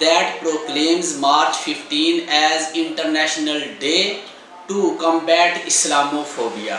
that proclaims March 15 as International Day to Combat Islamophobia।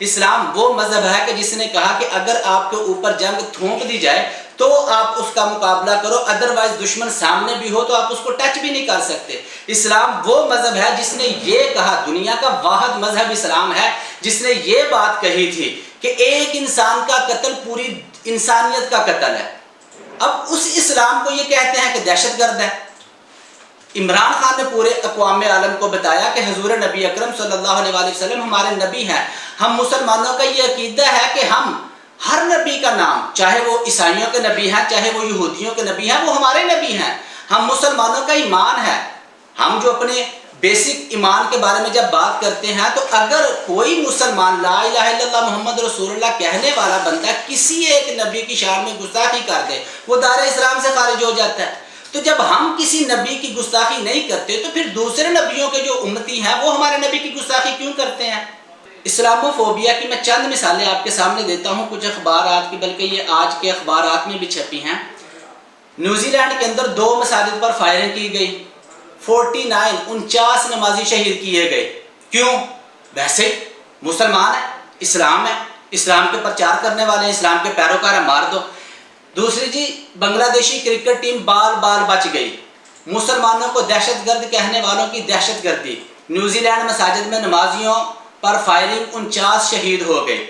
اسلام وہ مذہب ہے کہ جس نے کہا کہ اگر آپ کے اوپر جنگ تھوپ دی جائے تو آپ اس کا مقابلہ کرو، ادروائز دشمن سامنے بھی ہو تو آپ اس کو ٹچ بھی نہیں کر سکتے۔ اسلام وہ مذہب ہے جس نے یہ کہا، دنیا کا واحد مذہب اسلام ہے جس نے یہ بات کہی تھی کہ ایک انسان کا قتل پوری انسانیت کا قتل ہے۔ اب اس اسلام کو یہ کہتے ہیں کہ دہشت گرد ہے۔ عمران خان نے پورے اقوام عالم کو بتایا کہ حضور نبی اکرم صلی اللہ علیہ وآلہ وسلم ہمارے نبی ہیں۔ ہم مسلمانوں کا یہ عقیدہ ہے کہ ہم ہر نبی کا نام، چاہے وہ عیسائیوں کے نبی ہیں چاہے وہ یہودیوں کے نبی ہیں، وہ ہمارے نبی ہیں۔ ہم مسلمانوں کا ایمان ہے، ہم جو اپنے بیسک ایمان کے بارے میں جب بات کرتے ہیں تو اگر کوئی مسلمان لا الہ الا اللہ محمد رسول اللہ کہنے والا بندہ کسی ایک نبی کی شان میں گستاخی کر دے، وہ دائرہ اسلام سے خارج ہو جاتا ہے۔ تو جب ہم کسی نبی کی گستاخی نہیں کرتے تو پھر دوسرے نبیوں کے جو امتی ہیں وہ ہمارے نبی کی گستاخی کیوں کرتے ہیں؟ اسلامو فوبیا کی میں چند مثالیں آپ کے سامنے دیتا ہوں، کچھ اخبارات کی، بلکہ یہ آج کے اخبارات میں بھی چھپی ہیں۔ نیوزی لینڈ کے اندر 2 مساجد پر فائرنگ کی گئی، 49 نمازی شہید کیے گئے۔ کیوں؟ ویسے ہی مسلمان ہے، اسلام کے پرچار کرنے والے ہیں، اسلام کے پیروکار ہیں، مار دو۔ دوسری جی، بنگلہ دیشی کرکٹ ٹیم بال بچ گئی۔ مسلمانوں کو دہشت گرد کہنے والوں کی دہشت گردی، نیوزی لینڈ مساجد میں نمازیوں پر فائرنگ، 49 شہید ہو گئے۔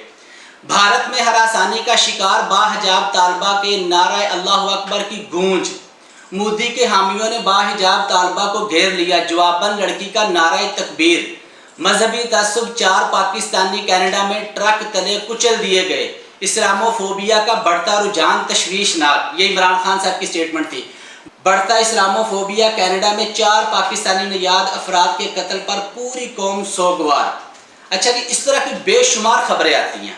بھارت میں ہراسانی کا شکار باحجاب طالبہ کے نعرہ اللہ اکبر کی گونج، مودی کے حامیوں نے باحجاب طالبہ کو گھیر لیا، جواباً لڑکی کا نعرہ تکبیر۔ مذہبی تعصب، 4 پاکستانی کینیڈا میں ٹرک تلے کچل دیے گئے۔ اسلامو فوبیا کا بڑھتا رجحان تشویشناک، یہ عمران خان صاحب کی سٹیٹمنٹ تھی۔ بڑھتا اسلامو فوبیا، کینیڈا میں 4 پاکستانی نژاد افراد کے قتل پر پوری قوم سوگوار۔ اچھا جی، اس طرح کی بے شمار خبریں آتی ہیں۔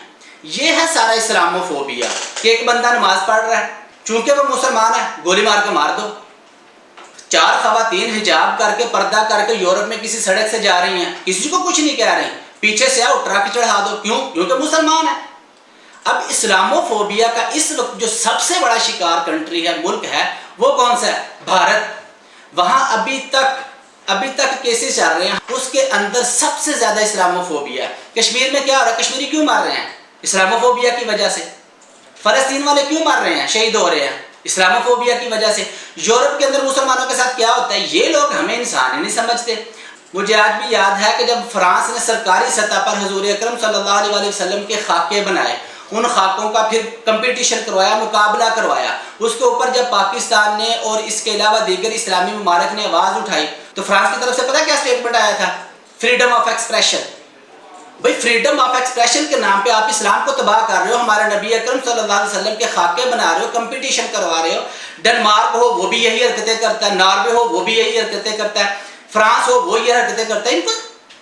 یہ ہے سارا اسلامو فوبیا کہ ایک بندہ نماز پڑھ رہا ہے، چونکہ وہ مسلمان ہے گولی مار کے مار دو۔ 4 خواتین حجاب کر کے، پردہ کر کے یورپ میں کسی سڑک سے جا رہی ہیں، کسی کو کچھ نہیں کہہ رہی، پیچھے سے آؤ ٹرک چڑھا دو۔ کیوں؟ کیونکہ مسلمان ہے۔ اب اسلامو فوبیا کا اس وقت جو سب سے بڑا شکار کنٹری ہے، ملک ہے، وہ کون سا ہے؟ بھارت۔ وہاں ابھی تک کیسز چل رہے ہیں، اس کے اندر سب سے زیادہ اسلامو فوبیا ہے۔ کشمیر میں کیا ہو رہا ہے؟ کشمیری کیوں مار رہے ہیں؟ اسلامو فوبیا کی وجہ سے۔ فلسطین والے کیوں مار رہے ہیں، شہید ہو رہے ہیں؟ اسلامو فوبیا کی وجہ سے۔ یورپ کے اندر مسلمانوں کے ساتھ کیا ہوتا ہے؟ یہ لوگ ہمیں انسان ہی نہیں سمجھتے۔ مجھے آج بھی یاد ہے کہ جب فرانس نے سرکاری سطح پر حضور اکرم صلی اللہ علیہ وسلم کے خاکے بنائے، ان خاکوں کا پھر کمپٹیشن کروایا، مقابلہ کروایا، اس کے اوپر جب پاکستان نے اور اس کے علاوہ دیگر اسلامی ممالک نے آواز اٹھائی تو فرانس کی طرف سے پتہ کیا سٹیٹمنٹ آیا تھا؟ Freedom of expression. بھئی فریڈم آف ایکسپریشن کے نام پہ آپ اسلام کو تباہ کر رہے ہو، ہمارے نبی اکرم صلی اللہ علیہ وسلم کے خاکے بنا رہے ہو، کمپٹیشن کروا رہے ہو۔ ڈنمارک ہو وہ بھی یہی حرکتیں کرتا ہے، ناروے ہو وہ بھی یہی حرکتیں کرتا ہے، فرانس ہو وہ یہ حرکتیں کرتا ہے۔ ان کو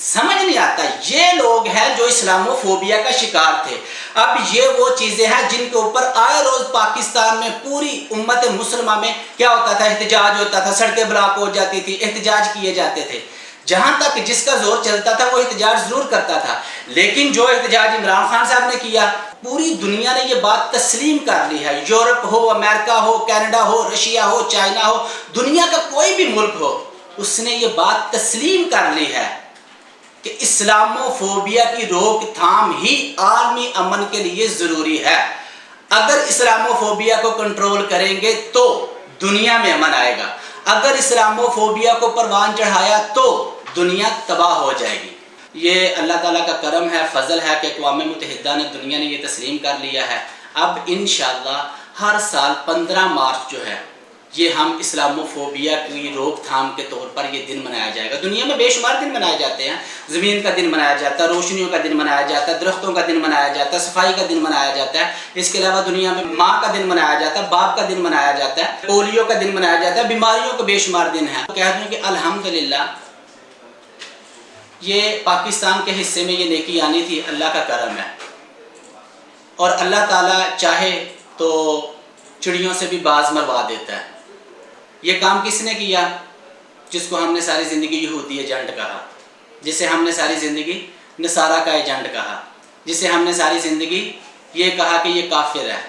سمجھ نہیں آتا، یہ لوگ ہیں جو اسلامو فوبیا کا شکار تھے۔ اب یہ وہ چیزیں ہیں جن کے اوپر آئے روز پاکستان میں پوری امت مسلمہ میں کیا ہوتا تھا؟ احتجاج ہوتا تھا، سڑکیں بلاک ہو جاتی تھی، احتجاج کیے جاتے تھے۔ جہاں تک جس کا زور چلتا تھا وہ احتجاج ضرور کرتا تھا، لیکن جو احتجاج عمران خان صاحب نے کیا، پوری دنیا نے یہ بات تسلیم کر لی ہے۔ یورپ ہو، امریکہ ہو، کینیڈا ہو، رشیا ہو، چائنا ہو، دنیا کا کوئی بھی ملک ہو، اس نے یہ بات تسلیم کر لی ہے کہ اسلامو فوبیا کی روک تھام ہی عالمی امن کے لیے ضروری ہے۔ اگر اسلامو فوبیا کو کنٹرول کریں گے تو دنیا میں امن آئے گا، اگر اسلامو فوبیا کو پروان چڑھایا تو دنیا تباہ ہو جائے گی۔ یہ اللہ تعالیٰ کا کرم ہے، فضل ہے کہ اقوام متحدہ نے، دنیا نے یہ تسلیم کر لیا ہے۔ اب انشاءاللہ ہر سال 15 مارچ جو ہے یہ ہم اسلامو فوبیا کی روک تھام کے طور پر یہ دن منایا جائے گا۔ دنیا میں بے شمار دن منائے جاتے ہیں، زمین کا دن منایا جاتا ہے، روشنیوں کا دن منایا جاتا ہے، درختوں کا دن منایا جاتا ہے، صفائی کا دن منایا جاتا ہے۔ اس کے علاوہ دنیا میں ماں کا دن منایا جاتا ہے، باپ کا دن منایا جاتا ہے، پولیو کا دن منایا جاتا ہے، بیماریوں کا بے شمار دن ہے۔ کہہ دوں کہ الحمدللہ یہ پاکستان کے حصے میں یہ نیکی آنی تھی، اللہ کا کرم ہے، اور اللہ تعالیٰ چاہے تو چڑیوں سے بھی باز مروا دیتا ہے۔ یہ کام کس نے کیا؟ جس کو ہم نے ساری زندگی یہودی ایجنٹ کہا، جسے ہم نے ساری زندگی نصارہ کا ایجنٹ کہا، جسے ہم نے ساری زندگی یہ کہا کہ یہ کافر ہے،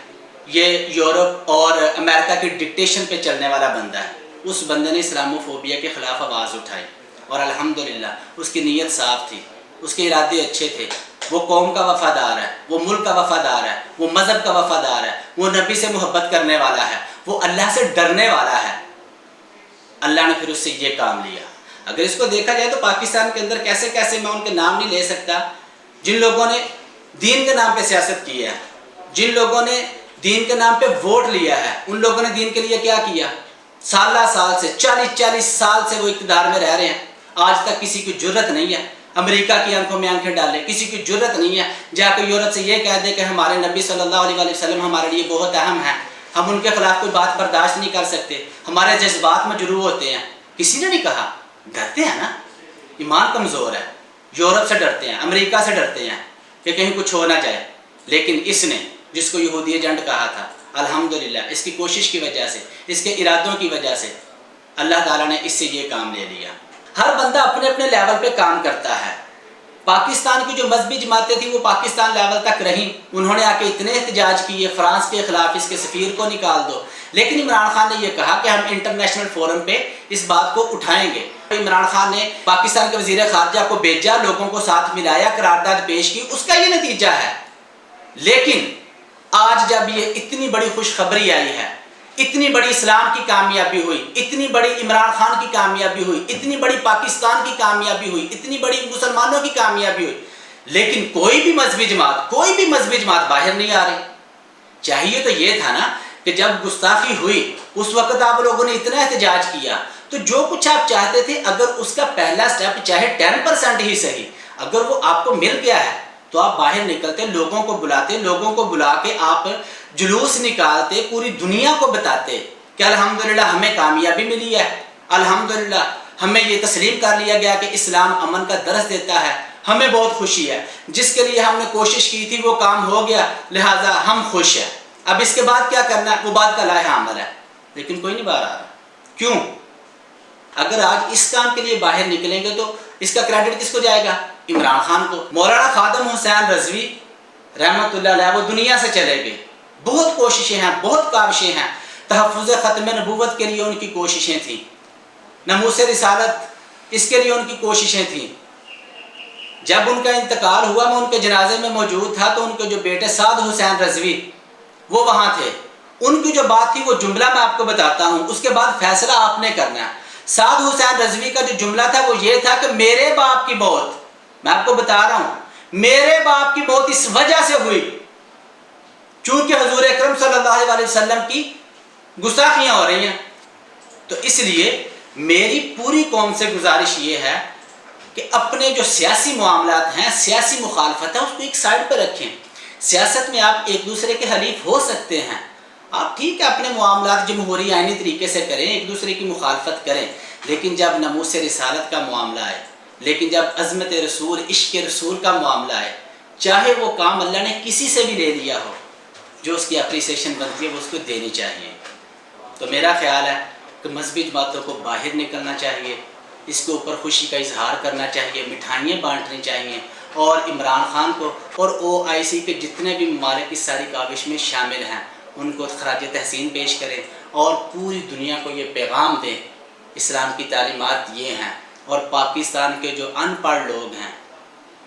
یہ یورپ اور امریکہ کی ڈکٹیشن پہ چلنے والا بندہ ہے۔ اس بندے نے اسلامو فوبیا کے خلاف آواز اٹھائی، اور الحمدللہ اس کی نیت صاف تھی، اس کے ارادے اچھے تھے، وہ قوم کا وفادار ہے، وہ ملک کا وفادار ہے، وہ مذہب کا وفادار ہے، وہ نبی سے محبت کرنے والا ہے، وہ اللہ سے ڈرنے والا ہے، اللہ نے پھر اس سے یہ کام لیا۔ اگر اس کو دیکھا جائے تو پاکستان کے اندر کیسے کیسے، میں ان کے نام نہیں لے سکتا، جن لوگوں نے دین کے نام پہ سیاست کی ہے، جن لوگوں نے دین کے نام پہ ووٹ لیا ہے، ان لوگوں نے دین کے لیے کیا کیا؟ سالہ سال سے 40 سال سے وہ اقتدار میں رہ رہے ہیں، آج تک کسی کی جرت نہیں ہے امریکہ کی آنکھوں میں آنکھیں ڈالے، کسی کی جرت نہیں ہے جا کے یورپ سے یہ کہہ دے کہ ہمارے نبی صلی اللہ علیہ وسلم ہمارے لیے بہت اہم ہیں، ہم ان کے خلاف کوئی بات برداشت نہیں کر سکتے، ہمارے جذبات مجروح ہوتے ہیں۔ کسی نے نہیں کہا، ڈرتے ہیں نا، ایمان کمزور ہے، یورپ سے ڈرتے ہیں، امریکہ سے ڈرتے ہیں کہ کہیں کچھ ہو نہ جائے، لیکن اس نے جس کو یہودی ایجنٹ کہا تھا، الحمدللہ اس کی کوشش کی وجہ سے، اس کے ارادوں کی وجہ سے اللہ تعالیٰ نے اس سے یہ کام لے لیا۔ ہر بندہ اپنے اپنے لیول پہ کام کرتا ہے۔ پاکستان کی جو مذہبی جماعتیں تھیں وہ پاکستان لیول تک رہیں، انہوں نے آ کے اتنے احتجاج کیے، فرانس کے خلاف اس کے سفیر کو نکال دو، لیکن عمران خان نے یہ کہا کہ ہم انٹرنیشنل فورم پہ اس بات کو اٹھائیں گے۔ عمران خان نے پاکستان کے وزیر خارجہ کو بھیجا، لوگوں کو ساتھ ملایا، قرارداد پیش کی، اس کا یہ نتیجہ ہے۔ لیکن آج جب یہ اتنی بڑی خوشخبری آئی ہے، اتنی بڑی اسلام کی کامیابی ہوئی، اتنی بڑی عمران خان کی کامیابی ہوئی، اتنی بڑی پاکستان کی کامیابی ہوئی، اتنی بڑی مسلمانوں کی کامیابی ہوئی، لیکن کوئی بھی مذہبی جماعت باہر نہیں آ رہی۔ چاہیے تو یہ تھا نا کہ جب گستاخی ہوئی اس وقت آپ لوگوں نے اتنا احتجاج کیا، تو جو کچھ آپ چاہتے تھے اگر اس کا پہلا سٹیپ چاہے 10% ہی صحیح، اگر وہ آپ کو مل گیا ہے تو آپ باہر نکلتے، لوگوں کو بلاتے، لوگوں کو بلا کے آپ جلوس نکالتے، پوری دنیا کو بتاتے کہ الحمدللہ ہمیں کامیابی ملی ہے، الحمدللہ ہمیں یہ تسلیم کر لیا گیا کہ اسلام امن کا درس دیتا ہے، ہمیں بہت خوشی ہے، جس کے لیے ہم نے کوشش کی تھی وہ کام ہو گیا، لہٰذا ہم خوش ہیں، اب اس کے بعد کیا کرنا ہے وہ بات کا لائحہ عمل ہے۔ لیکن کوئی نہیں باہر آ رہا، کیوں؟ اگر آج اس کام کے لیے باہر نکلیں گے تو اس کا کریڈٹ کس کو جائے گا؟ عمران خان کو۔ مولانا خادم حسین رضوی رحمۃ اللہ علیہ وہ دنیا سے چلے گئے، بہت کوششیں ہیں، بہت کاوشیں ہیں، تحفظ ختم نبوت کے لیے ان کی کوششیں تھیں، ناموس رسالت اس کے لیے ان کی کوششیں تھیں۔ جب ان کا انتقال ہوا میں ان کے جنازے میں موجود تھا تو ان کے جو بیٹے سعد حسین رضوی وہ وہاں تھے، ان کی جو بات تھی وہ جملہ میں آپ کو بتاتا ہوں، اس کے بعد فیصلہ آپ نے کرنا ہے۔ سعد حسین رضوی کا جو جملہ تھا وہ یہ تھا کہ میرے باپ کی موت، میں آپ کو بتا رہا ہوں، میرے باپ کی موت اس وجہ سے ہوئی چونکہ حضور اکرم صلی اللہ علیہ وسلم کی گستاخیاں ہو رہی ہیں، تو اس لیے میری پوری قوم سے گزارش یہ ہے کہ اپنے جو سیاسی معاملات ہیں، سیاسی مخالفت ہے، اس کو ایک سائڈ پہ رکھیں۔ سیاست میں آپ ایک دوسرے کے حلیف ہو سکتے ہیں، آپ ٹھیک ہے اپنے معاملات جمہوری آئینی طریقے سے کریں، ایک دوسرے کی مخالفت کریں، لیکن جب ناموس رسالت کا معاملہ ہے، لیکن جب عظمت رسول، عشق رسول کا معاملہ ہے، چاہے وہ کام اللہ نے کسی سے بھی لے لیا ہو، جو اس کی اپریسیشن بنتی ہے وہ اس کو دینی چاہیے۔ تو میرا خیال ہے کہ مذہبی جماعتوں کو باہر نکلنا چاہیے، اس کے اوپر خوشی کا اظہار کرنا چاہیے، مٹھائیاں بانٹنی چاہیے، اور عمران خان کو اور OIC کے جتنے بھی ممالک اس ساری کاوش میں شامل ہیں ان کو خراج تحسین پیش کریں اور پوری دنیا کو یہ پیغام دیں، اسلام کی تعلیمات یہ ہیں، اور پاکستان کے جو ان پڑھ لوگ ہیں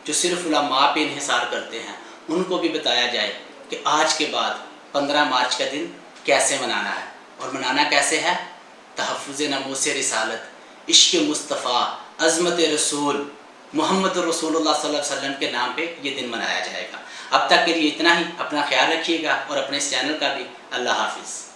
جو صرف علماء پہ انحصار کرتے ہیں ان کو بھی بتایا جائے کہ آج کے بعد 15 مارچ کا دن کیسے منانا ہے، اور منانا کیسے ہے؟ تحفظ ناموس رسالت، عشق مصطفیٰ، عظمت رسول محمد رسول اللہ صلی اللہ علیہ وسلم کے نام پہ یہ دن منایا جائے گا۔ اب تک کے لیے اتنا ہی، اپنا خیال رکھیے گا اور اپنے اس چینل کا بھی۔ اللہ حافظ۔